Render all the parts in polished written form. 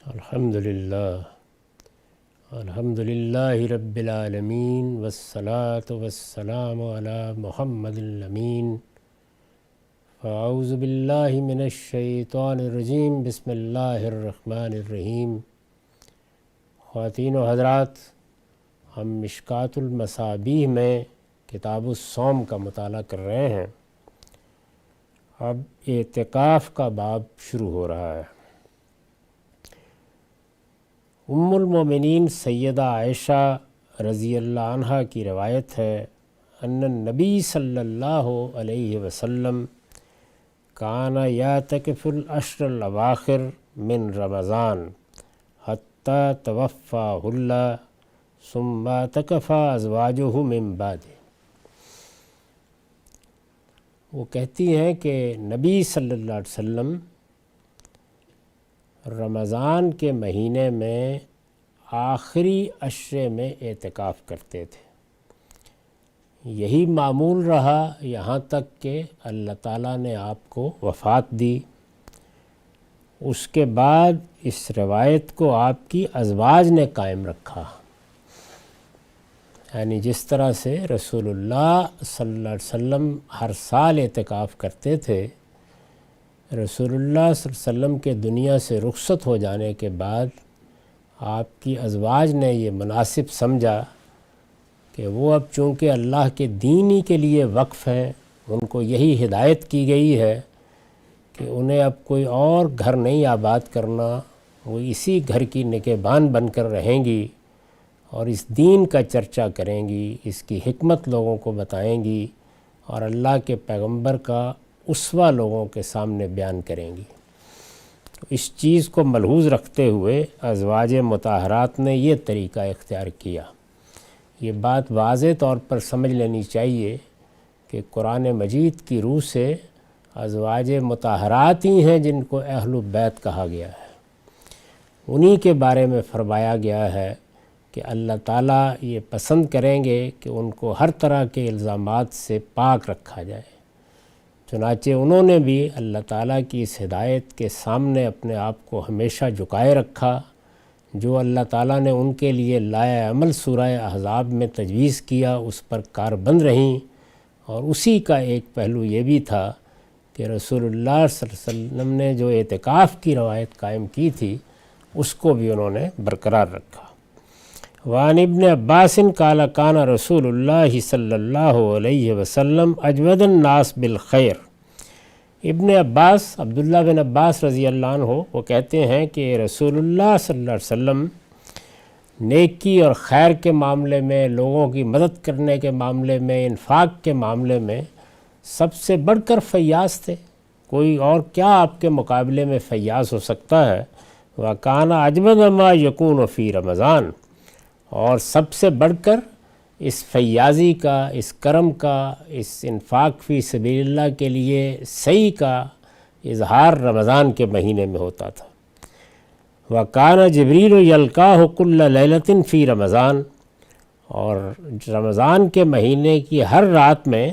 الحمدللہ رب العالمین والصلاة والسلام علی محمد الامین فاعوذ باللہ من الشیطان الرجیم بسم اللہ الرحمن الرحیم۔ خواتین و حضرات، ہم مشکوٰۃ المصابیح میں کتاب الصوم کا مطالعہ کر رہے ہیں۔ اب اعتکاف کا باب شروع ہو رہا ہے۔ ام المومنین سیدہ عائشہ رضی اللہ عنہا کی روایت ہے ان النبی صلی اللہ علیہ وسلم کان یعتکف العشر الاواخر من رمضان حتی توفاہ اللہ ثم اعتکف ازواجہ من بعد۔ وہ کہتی ہیں کہ نبی صلی اللہ علیہ وسلم رمضان کے مہینے میں آخری عشرے میں اعتکاف کرتے تھے۔ یہی معمول رہا یہاں تک کہ اللہ تعالیٰ نے آپ کو وفات دی۔ اس کے بعد اس روایت کو آپ کی ازواج نے قائم رکھا، یعنی جس طرح سے رسول اللہ صلی اللہ علیہ وسلم ہر سال اعتکاف کرتے تھے، رسول اللہ صلی اللہ علیہ وسلم کے دنیا سے رخصت ہو جانے کے بعد آپ کی ازواج نے یہ مناسب سمجھا کہ وہ اب چونکہ اللہ کے دین ہی کے لیے وقف ہیں، ان کو یہی ہدایت کی گئی ہے کہ انہیں اب کوئی اور گھر نہیں آباد کرنا، وہ اسی گھر کی نگہبان بن کر رہیں گی اور اس دین کا چرچا کریں گی، اس کی حکمت لوگوں کو بتائیں گی اور اللہ کے پیغمبر کا اسوہ لوگوں کے سامنے بیان کریں گی۔ تو اس چیز کو ملحوظ رکھتے ہوئے ازواج مطہرات نے یہ طریقہ اختیار کیا۔ یہ بات واضح طور پر سمجھ لینی چاہیے کہ قرآن مجید کی روح سے ازواج مطہرات ہی ہیں جن کو اہل بیت کہا گیا ہے۔ انہی کے بارے میں فرمایا گیا ہے کہ اللہ تعالیٰ یہ پسند کریں گے کہ ان کو ہر طرح کے الزامات سے پاک رکھا جائے۔ چنانچہ انہوں نے بھی اللہ تعالیٰ کی اس ہدایت کے سامنے اپنے آپ کو ہمیشہ جھکائے رکھا، جو اللہ تعالیٰ نے ان کے لیے لائے عمل سورہ احزاب میں تجویز کیا اس پر کاربند رہیں، اور اسی کا ایک پہلو یہ بھی تھا کہ رسول اللہ صلی اللہ علیہ وسلم نے جو اعتکاف کی روایت قائم کی تھی اس کو بھی انہوں نے برقرار رکھا۔ وعن ابن عباس قال کان رسول اللہ صلی اللہ علیہ وسلم اجود الناس بالخیر۔ ابن عباس، عبداللہ بن عباس رضی اللہ عنہ، وہ کہتے ہیں کہ رسول اللہ صلی اللہ علیہ وسلم نیکی اور خیر کے معاملے میں، لوگوں کی مدد کرنے کے معاملے میں، انفاق کے معاملے میں سب سے بڑھ کر فیاض تھے۔ کوئی اور کیا آپ کے مقابلے میں فیاض ہو سکتا ہے؟ وَكَانَ أَجْوَدَ مَا يَكُونُ فِي رمضان، اور سب سے بڑھ کر اس فیاضی کا، اس کرم کا، اس انفاق فی سبیل اللہ کے لیے صحیح کا اظہار رمضان کے مہینے میں ہوتا تھا۔ وَكَانَ جِبْرِيلُ يَلْقَاهُ كُلَّ لَيْلَةٍ فِي رمضان، اور رمضان کے مہینے کی ہر رات میں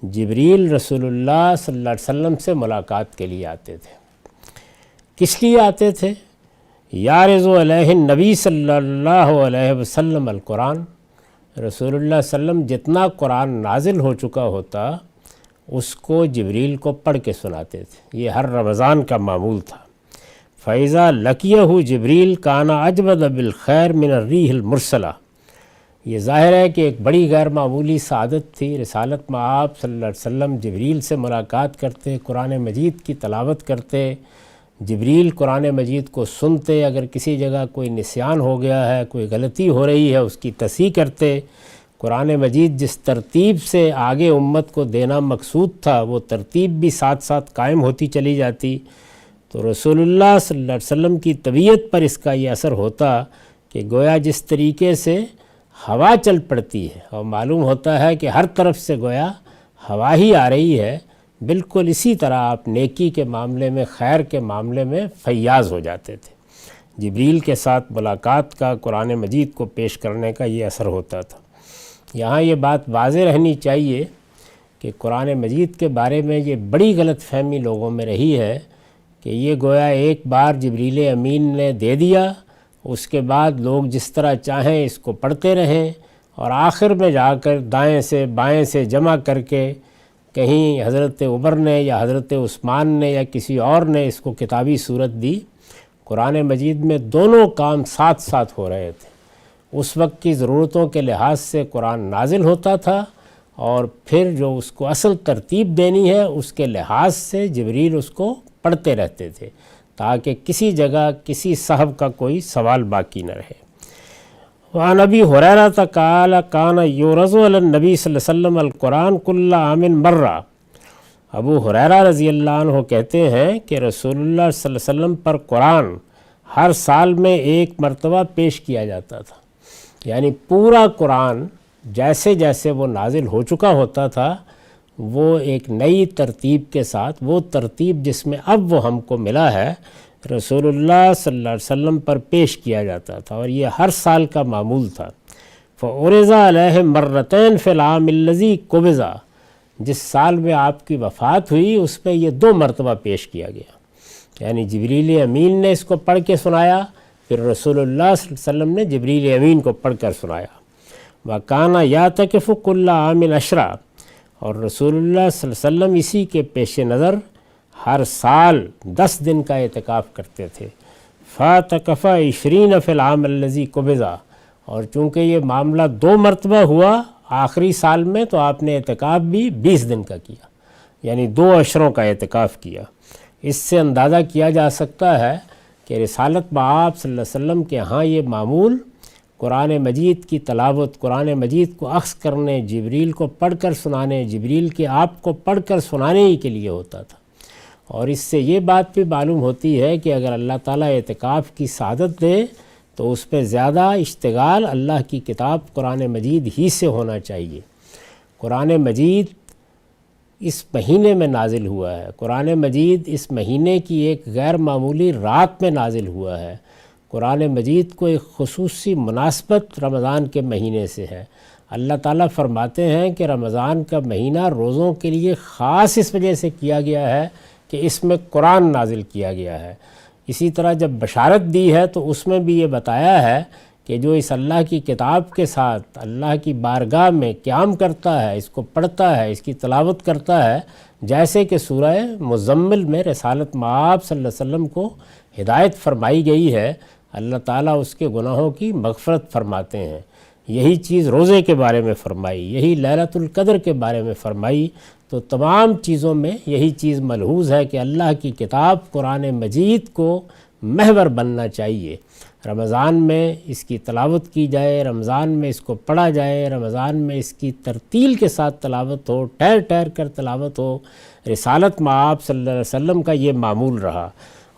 جبریل رسول اللہ صلی اللہ علیہ وسلم سے ملاقات کے لیے آتے تھے۔ کس لیے آتے تھے؟ یارض علیہ النبی صلی اللہ علیہ وسلم القرآن، رسول اللہ صلی اللہ علیہ وسلم جتنا قرآن نازل ہو چکا ہوتا اس کو جبریل کو پڑھ کے سناتے تھے۔ یہ ہر رمضان کا معمول تھا۔ فَإِذَا لَقِيَهُ جبریل کَانَ أَجْوَدَ بِالْخَيْرِ مِنَ الرِّيحِ الْمُرْسَلَةِ۔ یہ ظاہر ہے کہ ایک بڑی غیر معمولی سعادت تھی۔ رسالت میں آپ صلی اللہ علیہ وسلم جبریل سے ملاقات کرتے، قرآن مجید کی تلاوت کرتے، جبریل قرآن مجید کو سنتے، اگر کسی جگہ کوئی نسیان ہو گیا ہے، کوئی غلطی ہو رہی ہے اس کی تصحیح کرتے۔ قرآن مجید جس ترتیب سے آگے امت کو دینا مقصود تھا وہ ترتیب بھی ساتھ ساتھ قائم ہوتی چلی جاتی۔ تو رسول اللہ صلی اللہ علیہ وسلم کی طبیعت پر اس کا یہ اثر ہوتا کہ گویا جس طریقے سے ہوا چل پڑتی ہے اور معلوم ہوتا ہے کہ ہر طرف سے گویا ہوا ہی آ رہی ہے، بالکل اسی طرح آپ نیکی کے معاملے میں، خیر کے معاملے میں فیاض ہو جاتے تھے۔ جبریل کے ساتھ ملاقات کا، قرآن مجید کو پیش کرنے کا یہ اثر ہوتا تھا۔ یہاں یہ بات واضح رہنی چاہیے کہ قرآن مجید کے بارے میں یہ بڑی غلط فہمی لوگوں میں رہی ہے کہ یہ گویا ایک بار جبریل امین نے دے دیا، اس کے بعد لوگ جس طرح چاہیں اس کو پڑھتے رہیں، اور آخر میں جا کر دائیں سے بائیں سے جمع کر کے کہیں حضرت عمر نے یا حضرت عثمان نے یا کسی اور نے اس کو کتابی صورت دی۔ قرآن مجید میں دونوں کام ساتھ ساتھ ہو رہے تھے۔ اس وقت کی ضرورتوں کے لحاظ سے قرآن نازل ہوتا تھا، اور پھر جو اس کو اصل ترتیب دینی ہے اس کے لحاظ سے جبریل اس کو پڑھتے رہتے تھے، تاکہ کسی جگہ کسی صاحب کا کوئی سوال باقی نہ رہے۔ وعن ابی ہریرہ قال کان یورز علی النبی صلی اللہ علیہ وسلم القرآن کل عام مرہ۔ ابو ہریرہ رضی اللہ عنہ کہتے ہیں کہ رسول اللہ صلی اللہ علیہ وسلم پر قرآن ہر سال میں ایک مرتبہ پیش کیا جاتا تھا، یعنی پورا قرآن جیسے جیسے وہ نازل ہو چکا ہوتا تھا وہ ایک نئی ترتیب کے ساتھ، وہ ترتیب جس میں اب وہ ہم کو ملا ہے، رسول اللہ صلی اللہ علیہ وسلم پر پیش کیا جاتا تھا، اور یہ ہر سال کا معمول تھا۔ فعرض علیہ مرتین فی العام الذی قبض، جس سال میں آپ کی وفات ہوئی اس پہ یہ 2 مرتبہ پیش کیا گیا، یعنی جبریل امین نے اس کو پڑھ کے سنایا، پھر رسول اللہ صلی اللہ علیہ وسلم نے جبریل امین کو پڑھ کر سنایا۔ وَكَانَ يَعْتَكِفُ كُلَّ عَامٍ عَشْرًا، اور رسول اللہ صلی اللہ علیہ وسلم اسی کے پیش نظر ہر سال 10 دن کا اعتکاف کرتے تھے۔ فَاعْتَكَفَ 20 فِي الْعَامِ الَّذِي قُبِضَ، اور چونکہ یہ معاملہ 2 مرتبہ ہوا آخری سال میں، تو آپ نے اعتکاف بھی 20 دن کا کیا، یعنی 2 عشروں کا اعتکاف کیا۔ اس سے اندازہ کیا جا سکتا ہے کہ رسالت بآب صلی اللہ علیہ وسلم کے ہاں یہ معمول قرآن مجید کی تلاوت، قرآن مجید کو اخذ کرنے، جبریل کو پڑھ کر سنانے، جبریل کے آپ کو پڑھ کر سنانے ہی کے لیے ہوتا تھا۔ اور اس سے یہ بات بھی معلوم ہوتی ہے کہ اگر اللہ تعالیٰ اعتکاف کی سعادت دے تو اس پہ زیادہ اشتغال اللہ کی کتاب قرآن مجید ہی سے ہونا چاہیے۔ قرآن مجید اس مہینے میں نازل ہوا ہے، قرآن مجید اس مہینے کی ایک غیر معمولی رات میں نازل ہوا ہے، قرآن مجید کو ایک خصوصی مناسبت رمضان کے مہینے سے ہے۔ اللہ تعالیٰ فرماتے ہیں کہ رمضان کا مہینہ روزوں کے لیے خاص اس وجہ سے کیا گیا ہے کہ اس میں قرآن نازل کیا گیا ہے۔ اسی طرح جب بشارت دی ہے تو اس میں بھی یہ بتایا ہے کہ جو اس اللہ کی کتاب کے ساتھ اللہ کی بارگاہ میں قیام کرتا ہے، اس کو پڑھتا ہے، اس کی تلاوت کرتا ہے، جیسے کہ سورہ مزمل میں رسالت مآب صلی اللہ علیہ وسلم کو ہدایت فرمائی گئی ہے، اللہ تعالیٰ اس کے گناہوں کی مغفرت فرماتے ہیں۔ یہی چیز روزے کے بارے میں فرمائی، یہی لیلۃ القدر کے بارے میں فرمائی، تو تمام چیزوں میں یہی چیز ملحوظ ہے کہ اللہ کی کتاب قرآن مجید کو محور بننا چاہیے۔ رمضان میں اس کی تلاوت کی جائے، رمضان میں اس کو پڑھا جائے، رمضان میں اس کی ترتیل کے ساتھ تلاوت ہو، ٹھہر ٹھہر کر تلاوت ہو۔ رسالت مآب صلی اللہ علیہ وسلم کا یہ معمول رہا،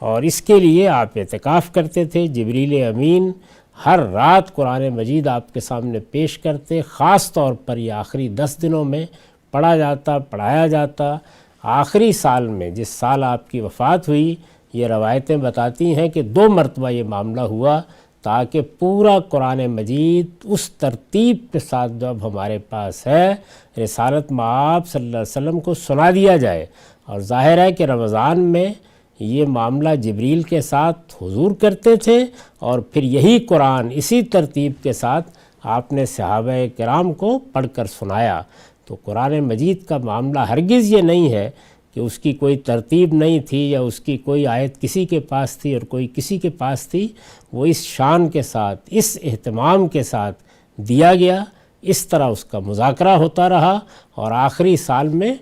اور اس کے لیے آپ اعتکاف کرتے تھے۔ جبریل امین ہر رات قرآن مجید آپ کے سامنے پیش کرتے، خاص طور پر یہ آخری 10 دنوں میں پڑھا جاتا، پڑھایا جاتا۔ آخری سال میں جس سال آپ کی وفات ہوئی، یہ روایتیں بتاتی ہیں کہ 2 مرتبہ یہ معاملہ ہوا، تاکہ پورا قرآن مجید اس ترتیب کے ساتھ جو اب ہمارے پاس ہے رسالت مآب صلی اللہ علیہ وسلم کو سنا دیا جائے۔ اور ظاہر ہے کہ رمضان میں یہ معاملہ جبریل کے ساتھ حضور کرتے تھے، اور پھر یہی قرآن اسی ترتیب کے ساتھ آپ نے صحابہ کرام کو پڑھ کر سنایا۔ تو قرآن مجید کا معاملہ ہرگز یہ نہیں ہے کہ اس کی کوئی ترتیب نہیں تھی، یا اس کی کوئی آیت کسی کے پاس تھی اور کوئی کسی کے پاس تھی۔ وہ اس شان کے ساتھ، اس اہتمام کے ساتھ دیا گیا، اس طرح اس کا مذاکرہ ہوتا رہا، اور آخری سال میں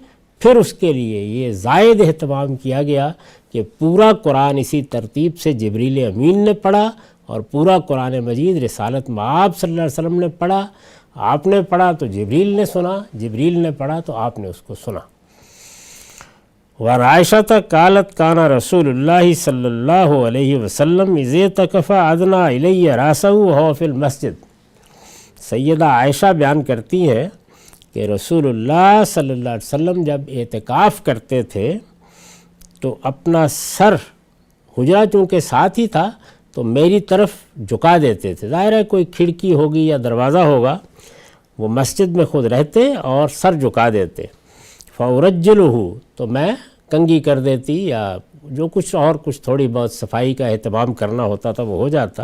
پھر اس کے لیے یہ زائد اہتمام کیا گیا کہ پورا قرآن اسی ترتیب سے جبریل امین نے پڑھا، اور پورا قرآن مجید رسالت مآب صلی اللہ علیہ وسلم نے پڑھا۔ آپ نے پڑھا تو جبریل نے سنا، جبریل نے پڑھا تو آپ نے اس کو سنا۔ وعائشہ قالت کان رسول اللہ صلی اللہ علیہ وسلم اذا اعتکف ادنا الی راسہ وهو فی المسجد۔ سیدہ عائشہ بیان کرتی ہیں کہ رسول اللہ صلی اللہ علیہ وسلم جب اعتکاف کرتے تھے تو اپنا سر، حجرہ چونکہ ساتھ ہی تھا تو میری طرف جھکا دیتے تھے۔ ظاہر ہے کوئی کھڑکی ہوگی یا دروازہ ہوگا، وہ مسجد میں خود رہتے اور سر جھکا دیتے۔ فَأُرَجِّلُهُ، تو میں کنگھی کر دیتی یا جو کچھ اور کچھ تھوڑی بہت صفائی کا اہتمام کرنا ہوتا تھا وہ ہو جاتا۔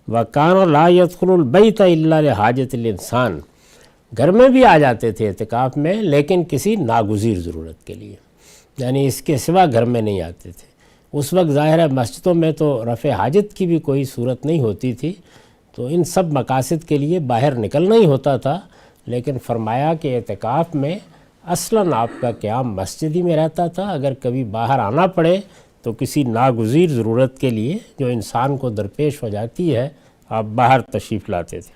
وَكَانَ لَا يَدْخُلُ الْبَيْتَ إِلَّا لِحَاجَةِ الْإِنسان، گھر میں بھی آ جاتے تھے اعتکاف میں لیکن کسی ناگزیر ضرورت کے لیے، یعنی اس کے سوا گھر میں نہیں آتے تھے۔ اس وقت ظاہر ہے مسجدوں میں تو رفع حاجت کی بھی کوئی صورت نہیں ہوتی تھی، تو ان سب مقاصد کے لیے باہر نکلنا ہی ہوتا تھا، لیکن فرمایا کہ اعتکاف میں اصلاً آپ کا قیام مسجد ہی میں رہتا تھا، اگر کبھی باہر آنا پڑے تو کسی ناگزیر ضرورت کے لیے جو انسان کو درپیش ہو جاتی ہے آپ باہر تشریف لاتے تھے۔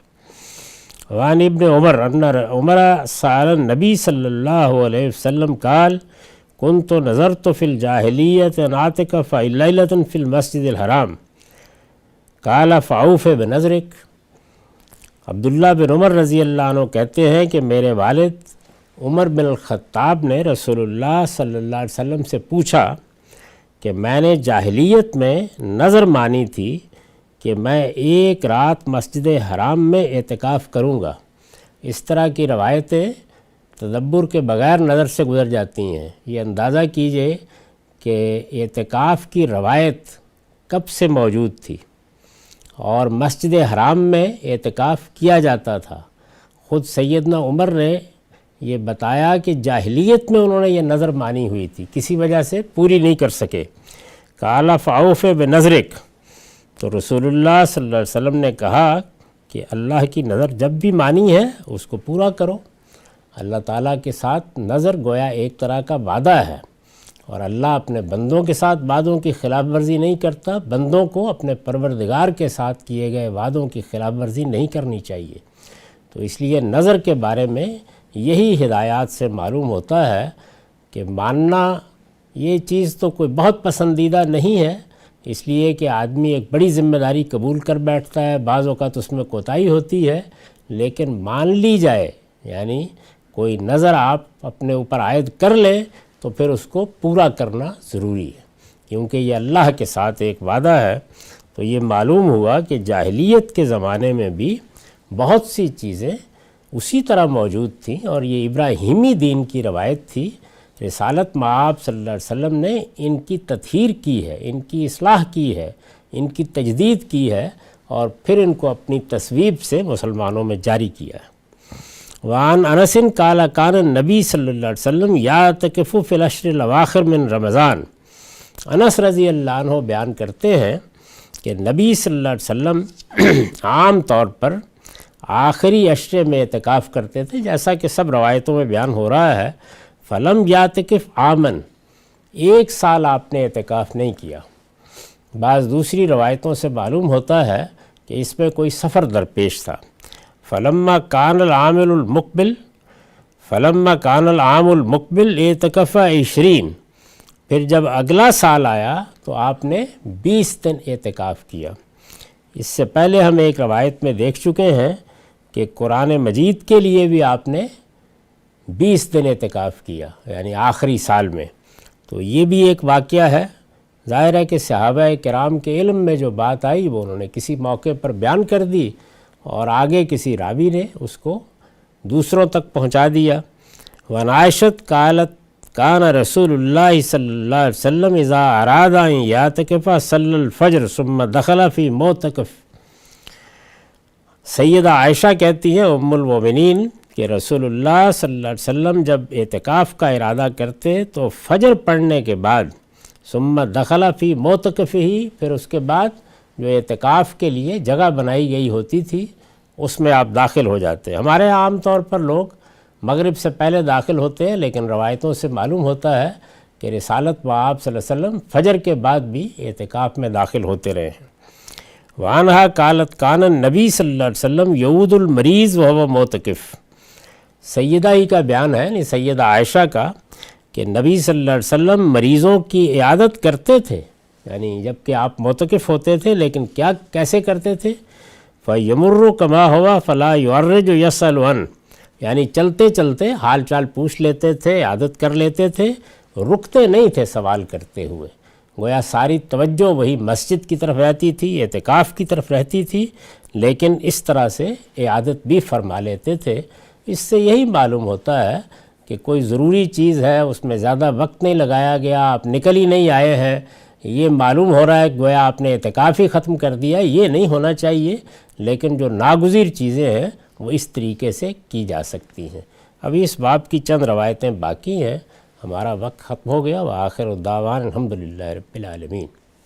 وعن ابن عمر ان عمر سأل النبی صلی اللہ علیہ وسلم قال كنت نظرت في الجاهلیة ان اعتکف لیلة في المسجد الحرام قال فعوف بنظرک۔ عبداللہ بن عمر رضی اللہ عنہ کہتے ہیں کہ میرے والد عمر بن الخطاب نے رسول اللہ صلی اللہ علیہ وسلم سے پوچھا کہ میں نے جاہلیت میں نظر مانی تھی کہ میں ایک رات مسجد حرام میں اعتکاف کروں گا۔ اس طرح کی روایتیں تدبر کے بغیر نظر سے گزر جاتی ہیں۔ یہ اندازہ کیجئے کہ اعتکاف کی روایت کب سے موجود تھی اور مسجد حرام میں اعتکاف کیا جاتا تھا۔ خود سیدنا عمر نے یہ بتایا کہ جاہلیت میں انہوں نے یہ نظر مانی ہوئی تھی، کسی وجہ سے پوری نہیں کر سکے۔ قال فعوف بنظرک، تو رسول اللہ صلی اللہ علیہ وسلم نے کہا کہ اللہ کی نظر جب بھی مانی ہے اس کو پورا کرو۔ اللہ تعالیٰ کے ساتھ نظر گویا ایک طرح کا وعدہ ہے، اور اللہ اپنے بندوں کے ساتھ وعدوں کی خلاف ورزی نہیں کرتا، بندوں کو اپنے پروردگار کے ساتھ کیے گئے وعدوں کی خلاف ورزی نہیں کرنی چاہیے۔ تو اس لیے نظر کے بارے میں یہی ہدایات سے معلوم ہوتا ہے کہ ماننا یہ چیز تو کوئی بہت پسندیدہ نہیں ہے، اس لیے کہ آدمی ایک بڑی ذمہ داری قبول کر بیٹھتا ہے، بعض اوقات اس میں کوتاہی ہوتی ہے، لیکن مان لی جائے، یعنی کوئی نظر آپ اپنے اوپر عائد کر لیں تو پھر اس کو پورا کرنا ضروری ہے، کیونکہ یہ اللہ کے ساتھ ایک وعدہ ہے۔ تو یہ معلوم ہوا کہ جاہلیت کے زمانے میں بھی بہت سی چیزیں اسی طرح موجود تھیں، اور یہ ابراہیمی دین کی روایت تھی۔ رسالت مآب صلی اللہ علیہ وسلم نے ان کی تطہیر کی ہے، ان کی اصلاح کی ہے، ان کی تجدید کی ہے، اور پھر ان کو اپنی تصویب سے مسلمانوں میں جاری کیا ہے۔ وعن انس قال کان النبی صلی اللہ علیہ وسلم یعتکف فی العشر الاواخر من رمضان۔ انس رضی اللہ عنہ بیان کرتے ہیں کہ نبی صلی اللہ علیہ وسلم عام طور پر آخری عشرے میں اعتکاف کرتے تھے، جیسا کہ سب روایتوں میں بیان ہو رہا ہے۔ فلم یعتکف عامن، ایک سال آپ نے اعتکاف نہیں کیا۔ بعض دوسری روایتوں سے معلوم ہوتا ہے کہ اس میں کوئی سفر درپیش تھا۔ فلما کان العام المقبل اعتکف 20، پھر جب اگلا سال آیا تو آپ نے 20 دن اعتکاف کیا۔ اس سے پہلے ہم ایک روایت میں دیکھ چکے ہیں کہ قرآن مجید کے لیے بھی آپ نے 20 دن اعتکاف کیا، یعنی آخری سال میں۔ تو یہ بھی ایک واقعہ ہے۔ ظاہر ہے کہ صحابہ کرام کے علم میں جو بات آئی وہ انہوں نے کسی موقع پر بیان کر دی، اور آگے کسی راوی نے اس کو دوسروں تک پہنچا دیا۔ وعن عائشۃ قالت کان رسول اللہ صلی اللہ علیہ وسلم اذا اراد ان یعتکف صلی الفجر ثم دخل فی معتکف۔ سیدہ عائشہ کہتی ہیں ام المومنین کہ رسول اللہ صلی اللہ علیہ وسلم جب اعتکاف کا ارادہ کرتے تو فجر پڑھنے کے بعد ثم دخل فی معتکف ہی، پھر اس کے بعد جو اعتکاف کے لیے جگہ بنائی گئی ہوتی تھی اس میں آپ داخل ہو جاتے ہیں۔ ہمارے عام طور پر لوگ مغرب سے پہلے داخل ہوتے ہیں، لیکن روایتوں سے معلوم ہوتا ہے کہ رسالت مآب صلی اللہ علیہ وسلم فجر کے بعد بھی اعتکاف میں داخل ہوتے رہے ہیں۔ وعنہا قالت کان النبی صلی اللہ علیہ وسلم یعود المریض وهو معتکف۔ سیدہ ہی کا بیان ہے، یعنی سیدہ عائشہ کا، کہ نبی صلی اللہ علیہ وسلم مریضوں کی عیادت کرتے تھے، یعنی جب کہ آپ معتکف ہوتے تھے، لیکن کیسے کرتے تھے؟ فَيَمُرُّ كَمَا هُوَ فَلَا يُعَرِّجُ يَسْأَلُ عَنْ، یعنی چلتے چلتے حال چال پوچھ لیتے تھے، عیادت کر لیتے تھے، رکتے نہیں تھے سوال کرتے ہوئے۔ گویا ساری توجہ وہی مسجد کی طرف رہتی تھی، اعتکاف کی طرف رہتی تھی، لیکن اس طرح سے عیادت بھی فرما لیتے تھے۔ اس سے یہی معلوم ہوتا ہے کہ کوئی ضروری چیز ہے اس میں زیادہ وقت نہیں لگایا گیا، آپ نکل ہی نہیں آئے ہیں، یہ معلوم ہو رہا ہے گویا آپ نے اعتکاف ہی ختم کر دیا، یہ نہیں ہونا چاہیے۔ لیکن جو ناگزیر چیزیں ہیں وہ اس طریقے سے کی جا سکتی ہیں۔ ابھی اس باب کی چند روایتیں باقی ہیں، ہمارا وقت ختم ہو گیا۔ وآخر الدعوانا الحمدللہ رب العالمین۔